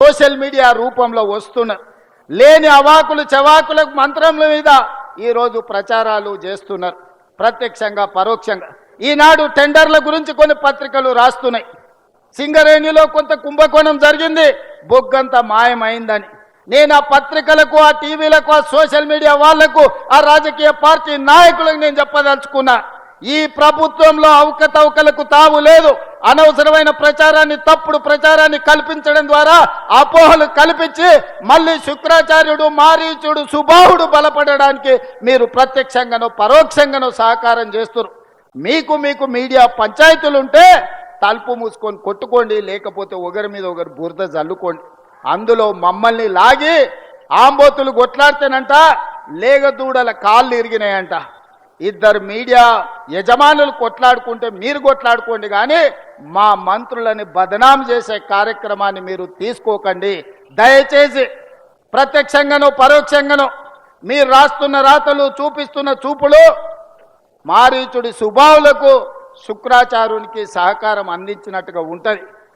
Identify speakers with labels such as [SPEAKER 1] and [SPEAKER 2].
[SPEAKER 1] Social media రూపంలో వస్తున్నారు. లేని అవాకులు చవాకులకు మంత్రముల మీద ఈరోజు ప్రచారాలు చేస్తున్నారు, ప్రత్యక్షంగా పరోక్షంగా. ఈనాడు టెండర్ల గురించి కొన్ని పత్రికలు రాస్తున్నాయి. సింగరేణిలో కొంత కుంభకోణం జరిగింది, బొగ్గంత మాయమైందని. నేను ఆ పత్రికలకు, ఆ టీవీలకు, ఆ సోషల్ మీడియా వాళ్లకు, ఆ రాజకీయ పార్టీ నాయకులకు నేను చెప్పదలుచుకున్నా, ఈ ప్రభుత్వంలో అవకతవకలకు తావు లేదు. అనవసరమైన ప్రచారాన్ని, తప్పుడు ప్రచారాన్ని కల్పించడం ద్వారా అపోహలు కల్పించి మళ్ళీ శుక్రాచార్యుడు, మారీచుడు, సుబాహుడు బలపడడానికి మీరు ప్రత్యక్షంగానో పరోక్షంగానో సహకారం చేస్తున్నారు. మీకు మీడియా పంచాయతీలుంటే తలుపు మూసుకొని కొట్టుకోండి, లేకపోతే ఒకరి మీద ఒకరు బురద జల్లుకోండి. అందులో మమ్మల్ని లాగి ఆంబోతులు కొట్లాడితేనంట లేగదూడల కాళ్ళు ఇరిగినాయంట. ఇద్దరు మీడియా యజమానులు కొట్లాడుకుంటే మీరు కొట్లాడుకోండి, కానీ మా మంత్రులని బదనాం చేసే కార్యక్రమాన్ని మీరు తీసుకోకండి. దయచేసి ప్రత్యక్షంగానో పరోక్షంగానో మీరు రాస్తున్న రాతలు, చూపిస్తున్న చూపులు మారీచుడి సుబావులకు, శుక్రాచార్యునికి సహకారం అందించినట్టుగా ఉంటుంది.